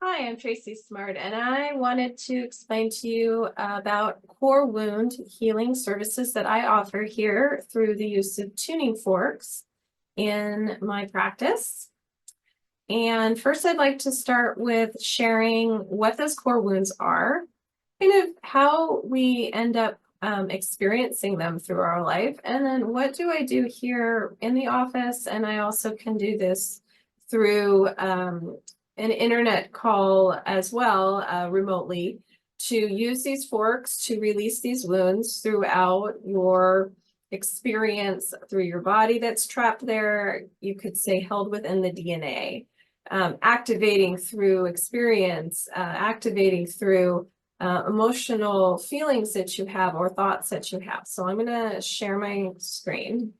Hi, I'm Tracy Smart, and I wanted to explain to you about core wound healing services that I offer here through the use of tuning forks in my practice. And first, I'd like to start with sharing what those core wounds are, kind of how we end up experiencing them through our life, and then what do I do here in the office, and I also can do this through an internet call as well, remotely, to use these forks to release these wounds throughout your experience through your body that's trapped there. You could say held within the DNA, activating through experience, activating through emotional feelings that you have or thoughts that you have. So I'm going to share my screen.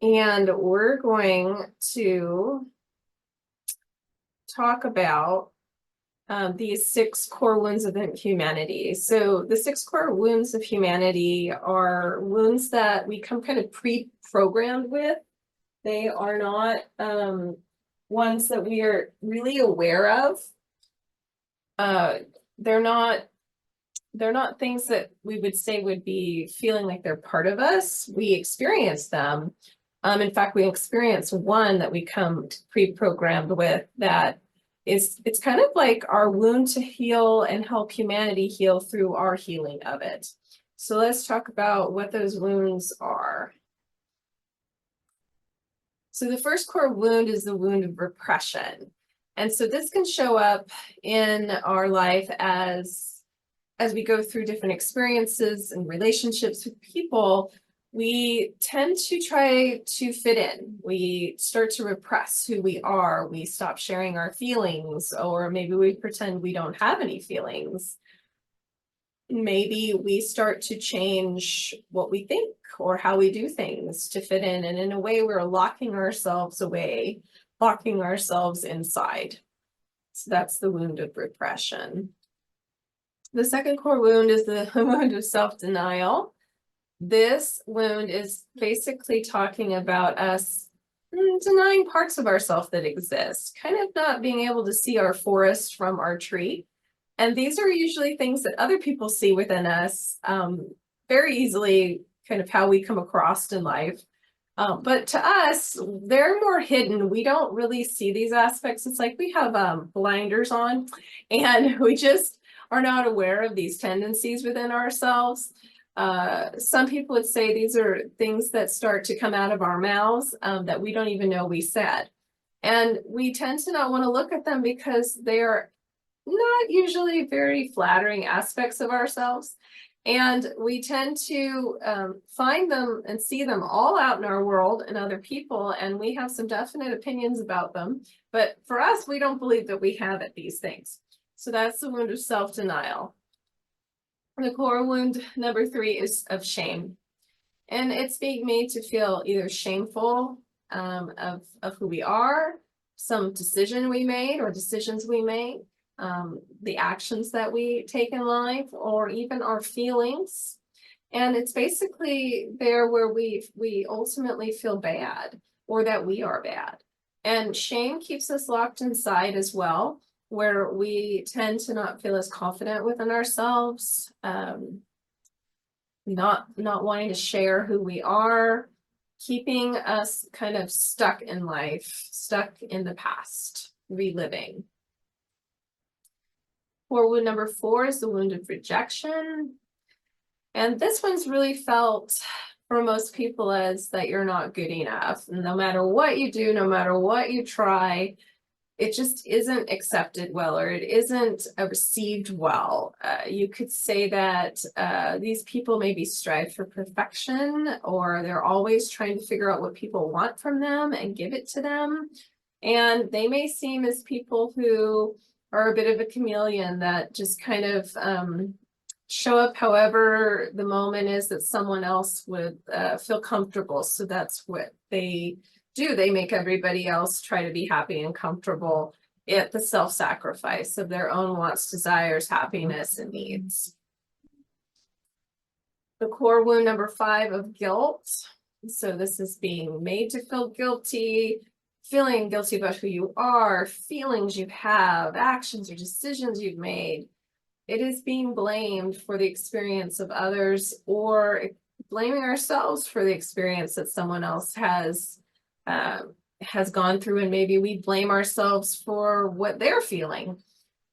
And we're going to talk about these 6 core wounds of humanity. So the 6 core wounds of humanity are wounds that we come kind of pre-programmed with. They are not ones that we are really aware of. They're not things that we would say would be feeling like they're part of us. We experience them. In fact, we experience one that we come pre-programmed with that it's kind of like our wound to heal and help humanity heal through our healing of it. So let's talk about what those wounds are. So the first core wound is the wound of repression. And so this can show up in our life as we go through different experiences and relationships with people. We tend to try to fit in. We start to repress who we are. We stop sharing our feelings, or maybe we pretend we don't have any feelings. Maybe we start to change what we think or how we do things to fit in. And in a way, we're locking ourselves away, locking ourselves inside. So that's the wound of repression. The second core wound is the wound of self-denial. This wound is basically talking about us denying parts of ourselves that exist, kind of not being able to see our forest from our tree. And these are usually things that other people see within us very easily, kind of how we come across in life. But to us, they're more hidden. We don't really see these aspects. It's like we have blinders on, and we just are not aware of these tendencies within ourselves. Some people would say these are things that start to come out of our mouths that we don't even know we said. And we tend to not want to look at them because they are not usually very flattering aspects of ourselves. And we tend to find them and see them all out in our world and other people, and we have some definite opinions about them. But for us, we don't believe that we have these things. So that's the wound of self-denial. The core wound number 3 is of shame. And it's being made to feel either shameful of who we are, some decision we made or decisions we made, the actions that we take in life, or even our feelings. And it's basically there where we ultimately feel bad, or that we are bad. And shame keeps us locked inside as well, where we tend to not feel as confident within ourselves, not wanting to share who we are, keeping us kind of stuck in life, stuck in the past, reliving. Core wound number 4 is the wound of rejection. And this one's really felt for most people as that you're not good enough. No matter what you do, no matter what you try, it just isn't accepted well, or it isn't received well. You could say that these people maybe strive for perfection, or they're always trying to figure out what people want from them and give it to them. And they may seem as people who are a bit of a chameleon that just kind of show up however the moment is that someone else would feel comfortable. So that's what they do. They make everybody else try to be happy and comfortable at the self-sacrifice of their own wants, desires, happiness, and needs. The core wound number 5 of guilt. So this is being made to feel guilty feeling guilty about who you are, feelings you have, actions or decisions you've made. It is being blamed for the experience of others, or blaming ourselves for the experience that someone else has gone through, and maybe we blame ourselves for what they're feeling.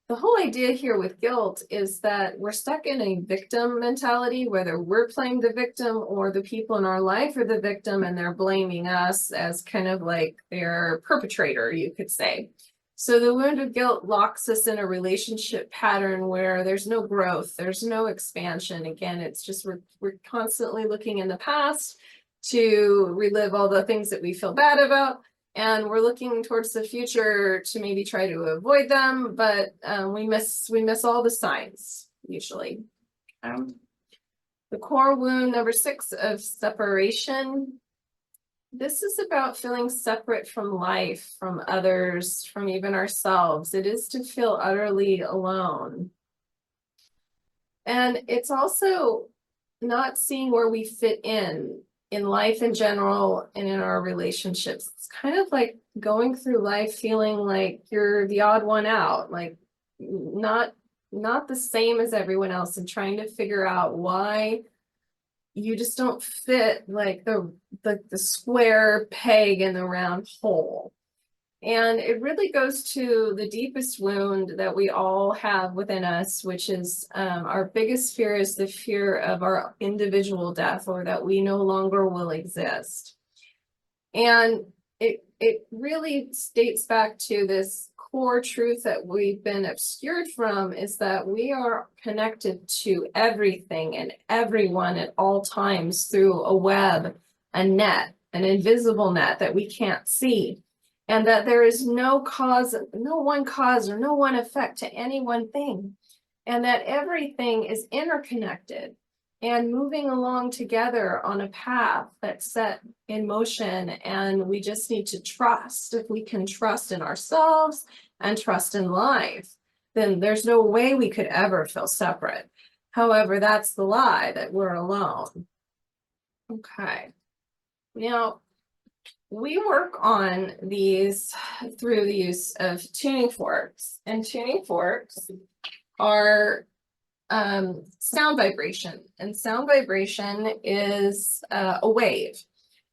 The whole idea here with guilt is that we're stuck in a victim mentality, whether we're playing the victim or the people in our life are the victim, and they're blaming us as kind of like their perpetrator, you could say. So the wound of guilt locks us in a relationship pattern where there's no growth, there's no expansion. Again, it's just we're constantly looking in the past to relive all the things that we feel bad about, and we're looking towards the future to maybe try to avoid them, but we miss all the signs usually. The core wound number 6 of separation. This is about feeling separate from life, from others, from even ourselves. It is to feel utterly alone. And it's also not seeing where we fit in life in general and in our relationships. It's kind of like going through life feeling like you're the odd one out, like not the same as everyone else, and trying to figure out why you just don't fit like the square peg in the round hole. And it really goes to the deepest wound that we all have within us, which is our biggest fear is the fear of our individual death, or that we no longer will exist. And it really dates back to this core truth that we've been obscured from, is that we are connected to everything and everyone at all times through a web, a net, an invisible net that we can't see. And that there is no one cause or no one effect to any one thing. And that everything is interconnected and moving along together on a path that's set in motion. And we just need to trust. If we can trust in ourselves and trust in life, then there's no way we could ever feel separate. However, that's the lie, that we're alone. Okay. Now, we work on these through the use of tuning forks, and tuning forks are sound vibration, and sound vibration is a wave,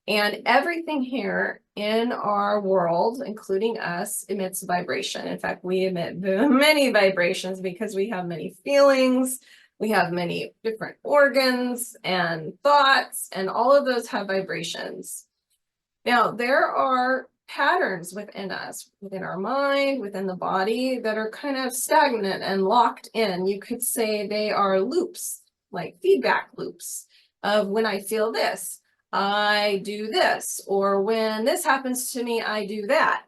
and everything here in our world, including us, emits vibration. In fact, we emit many vibrations because we have many feelings, we have many different organs and thoughts, and all of those have vibrations. Now, there are patterns within us, within our mind, within the body, that are kind of stagnant and locked in. You could say they are loops, like feedback loops of when I feel this, I do this, or when this happens to me, I do that.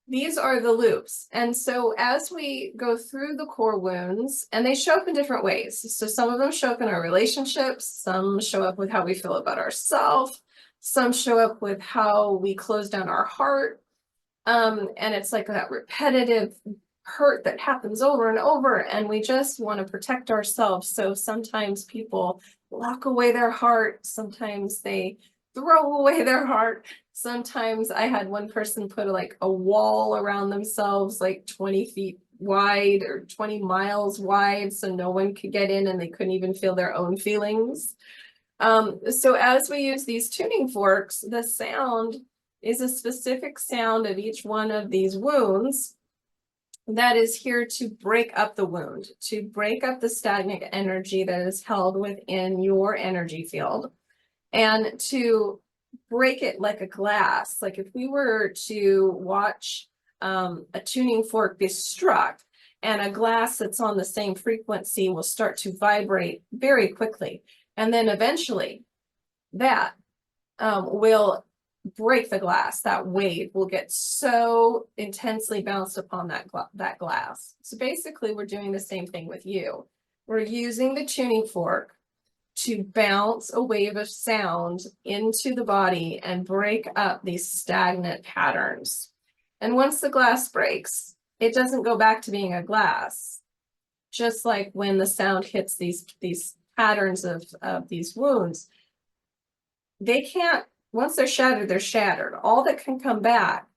These are the loops. And so as we go through the core wounds, and they show up in different ways. So some of them show up in our relationships, some show up with how we feel about ourselves, some show up with how we close down our heart. And it's like that repetitive hurt that happens over and over, and we just want to protect ourselves. So sometimes people lock away their heart, sometimes they throw away their heart. Sometimes I had one person put like a wall around themselves, like 20 feet wide or 20 miles wide, so no one could get in and they couldn't even feel their own feelings. So as we use these tuning forks, the sound is a specific sound of each one of these wounds that is here to break up the wound, to break up the stagnant energy that is held within your energy field, and to break it like a glass. Like if we were to watch a tuning fork be struck, and a glass that's on the same frequency will start to vibrate very quickly. And then eventually that will break the glass. That wave will get so intensely bounced upon that glass. So basically we're doing the same thing with you. We're using the tuning fork to bounce a wave of sound into the body and break up these stagnant patterns. And once the glass breaks, it doesn't go back to being a glass. Just like when the sound hits these patterns of these wounds, they can't, once they're shattered, they're shattered. All that can come back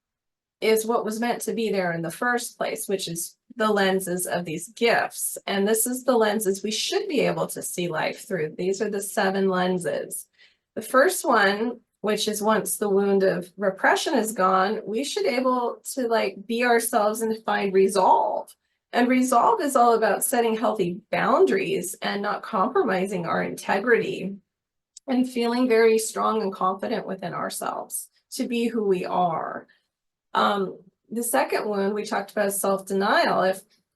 is what was meant to be there in the first place, which is the lenses of these gifts. And this is the lenses we should be able to see life through. These are the 7 lenses. The first one, which is once the wound of repression is gone, we should be able to like be ourselves and find resolve. And resolve is all about setting healthy boundaries and not compromising our integrity and feeling very strong and confident within ourselves to be who we are. The second wound we talked about is self-denial.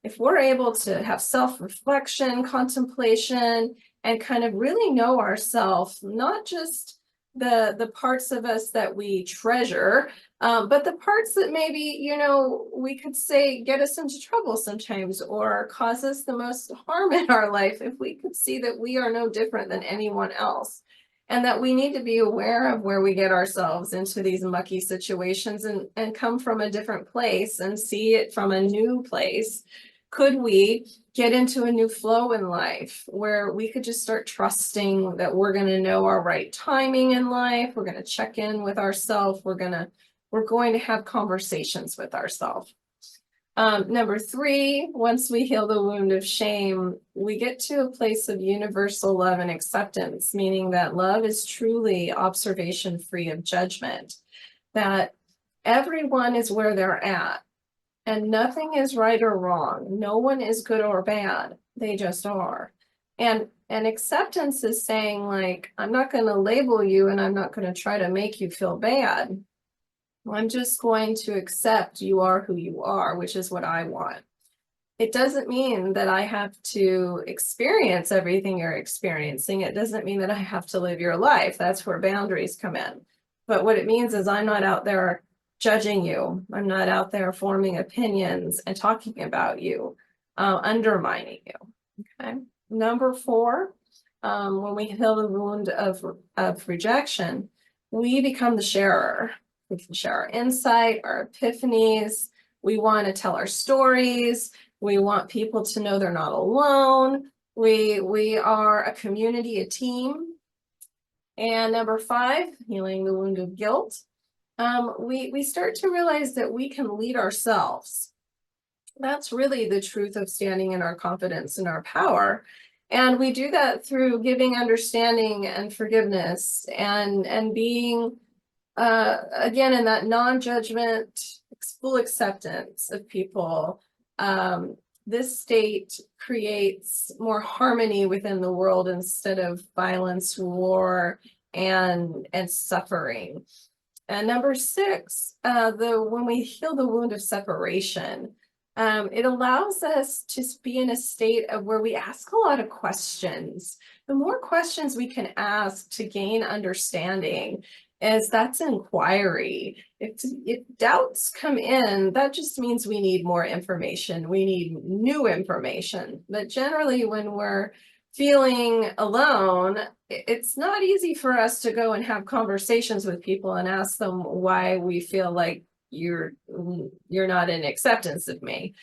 If we're able to have self-reflection, contemplation, and kind of really know ourselves, not just the parts of us that we treasure, but the parts that maybe, you know, we could say get us into trouble sometimes or cause us the most harm in our life, if we could see that we are no different than anyone else. And that we need to be aware of where we get ourselves into these mucky situations and come from a different place and see it from a new place. Could we get into a new flow in life where we could just start trusting that we're going to know our right timing in life? We're going to check in with ourselves. We're going to have conversations with ourselves. Number 3, once we heal the wound of shame, we get to a place of universal love and acceptance, meaning that love is truly observation free of judgment, that everyone is where they're at and nothing is right or wrong. No one is good or bad. They just are. And acceptance is saying, like, I'm not going to label you and I'm not going to try to make you feel bad. I'm just going to accept you are who you are, which is what I want. It doesn't mean that I have to experience everything you're experiencing. It doesn't mean that I have to live your life. That's where boundaries come in. But what it means is I'm not out there judging you. I'm not out there forming opinions and talking about you, undermining you. Okay. Number 4, when we heal the wound of rejection, we become the sharer. We can share our insight, our epiphanies. We want to tell our stories. We want people to know they're not alone. We are a community, a team. And number 5, healing the wound of guilt. We start to realize that we can lead ourselves. That's really the truth of standing in our confidence and our power. And we do that through giving understanding and forgiveness and being again, in that non-judgment, full acceptance of people. This state creates more harmony within the world instead of violence, war, and suffering. And number 6, when we heal the wound of separation, it allows us to be in a state of where we ask a lot of questions. The more questions we can ask to gain understanding, as that's inquiry. If doubts come in, that just means we need more information. We need new information. But generally, when we're feeling alone, it's not easy for us to go and have conversations with people and ask them why we feel like you're not in acceptance of me.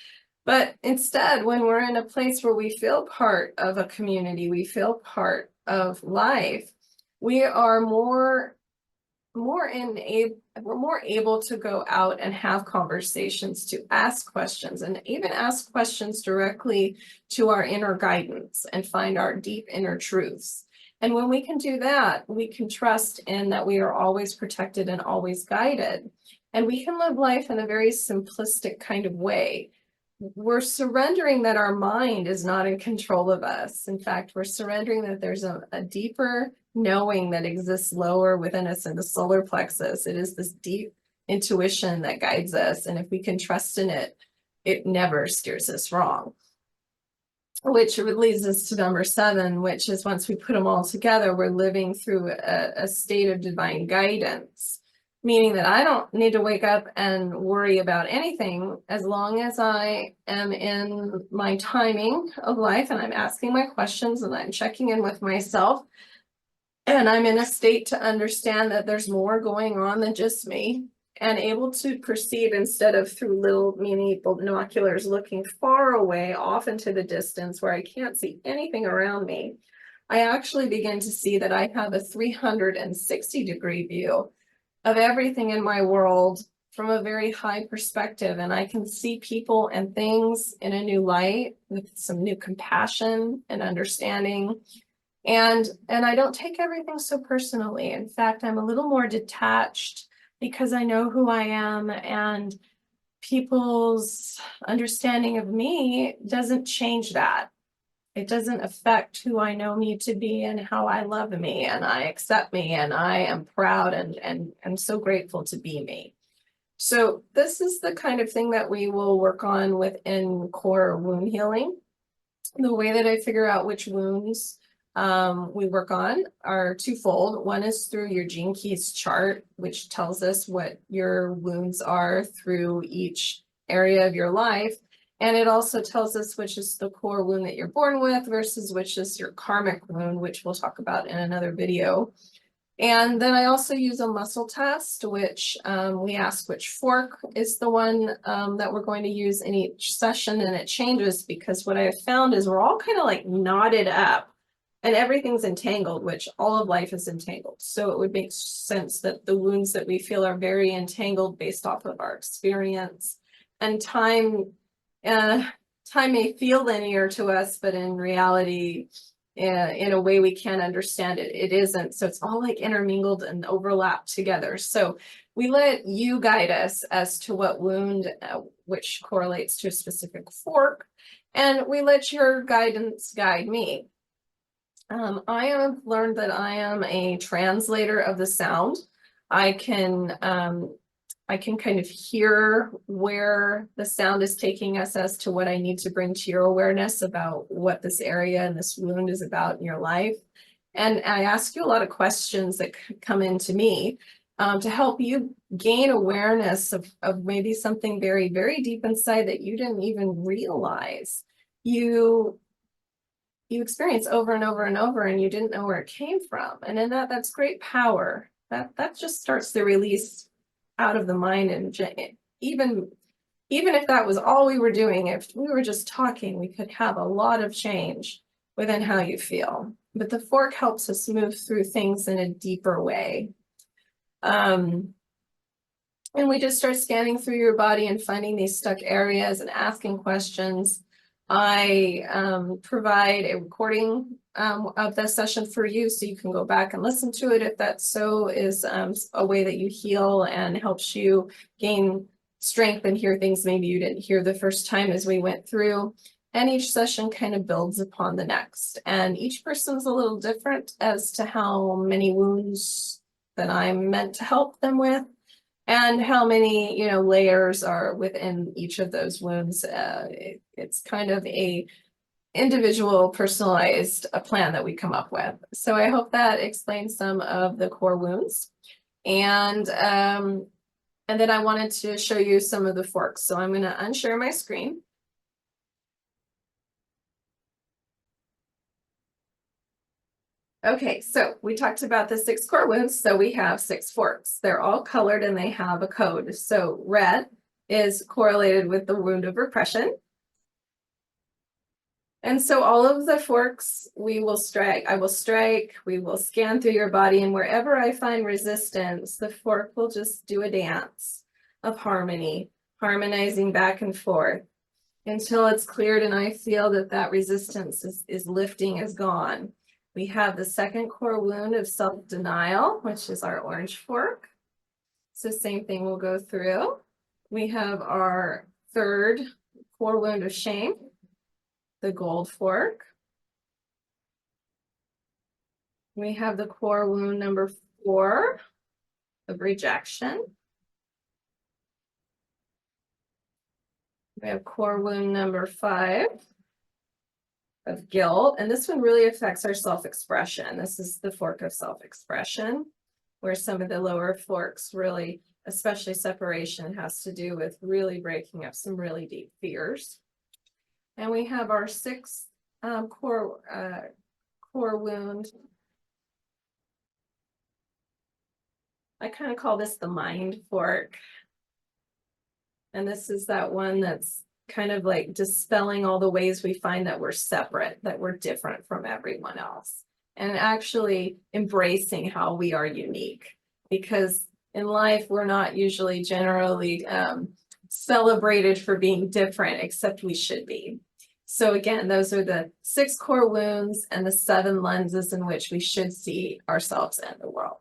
But instead, when we're in a place where we feel part of a community, we feel part of life, we are more able to go out and have conversations, to ask questions, and even ask questions directly to our inner guidance and find our deep inner truths. And when we can do that, we can trust in that we are always protected and always guided. And we can live life in a very simplistic kind of way. We're surrendering that our mind is not in control of us. In fact, we're surrendering that there's a deeper knowing that exists lower within us in the solar plexus. It is this deep intuition that guides us. And if we can trust in it, it never steers us wrong. Which leads us to number 7, which is once we put them all together, we're living through a state of divine guidance. Meaning that I don't need to wake up and worry about anything as long as I am in my timing of life and I'm asking my questions and I'm checking in with myself. And I'm in a state to understand that there's more going on than just me, and able to perceive instead of through little mini binoculars looking far away off into the distance where I can't see anything around me. I actually begin to see that I have a 360-degree view of everything in my world from a very high perspective, and I can see people and things in a new light with some new compassion and understanding. And I don't take everything so personally. In fact, I'm a little more detached because I know who I am, and people's understanding of me doesn't change that. It doesn't affect who I know me to be and how I love me and I accept me and I am proud and so grateful to be me. So this is the kind of thing that we will work on within core wound healing. The way that I figure out which wounds we work on are twofold. One is through your Gene Keys chart, which tells us what your wounds are through each area of your life. And it also tells us which is the core wound that you're born with versus which is your karmic wound, which we'll talk about in another video. And then I also use a muscle test, which we ask which fork is the one that we're going to use in each session, and it changes because what I have found is we're all kind of like knotted up and everything's entangled, which all of life is entangled. So it would make sense that the wounds that we feel are very entangled based off of our experience. And time may feel linear to us, but in reality, in a way we can't understand it, it isn't. So it's all like intermingled and overlapped together. So we let you guide us as to what wound, which correlates to a specific fork, and we let your guidance guide me. I have learned that I am a translator of the sound. I can kind of hear where the sound is taking us as to what I need to bring to your awareness about what this area and this wound is about in your life. And I ask you a lot of questions that come into me to help you gain awareness of maybe something very, very deep inside that you didn't even realize you experience over and over and over, and you didn't know where it came from. And in that's great power. That just starts the release out of the mind. And even if that was all we were doing, if we were just talking, we could have a lot of change within how you feel. But the fork helps us move through things in a deeper way. And we just start scanning through your body and finding these stuck areas and asking questions. I provide a recording of the session for you, so you can go back and listen to it if that so is a way that you heal and helps you gain strength and hear things maybe you didn't hear the first time as we went through. And each session kind of builds upon the next. And each person's a little different as to how many wounds that I'm meant to help them with, and how many, layers are within each of those wounds. It's kind of a individual, personalized plan that we come up with. So I hope that explains some of the core wounds. And then I wanted to show you some of the forks. So I'm going to unshare my screen. Okay, so we talked about the 6 core wounds. So we have 6 forks. They're all colored and they have a code. So red is correlated with the wound of repression. And so all of the forks we will strike, we will scan through your body, and wherever I find resistance, the fork will just do a dance of harmony, harmonizing back and forth until it's cleared and I feel that resistance is lifting, is gone. We have the 2nd core wound of self-denial, which is our orange fork. So same thing we'll go through. We have our 3rd core wound of shame, the gold fork. We have the core wound number 4 of rejection. We have core wound number 5 of guilt, and this one really affects our self-expression. This is the fork of self-expression, where some of the lower forks really, especially separation, has to do with really breaking up some really deep fears. And we have our 6th core wound. I kind of call this the mind fork. And this is that one that's kind of like dispelling all the ways we find that we're separate, that we're different from everyone else, and actually embracing how we are unique. Because in life, we're not usually generally celebrated for being different, except we should be. So again, those are the 6 core wounds and the 7 lenses in which we should see ourselves and the world.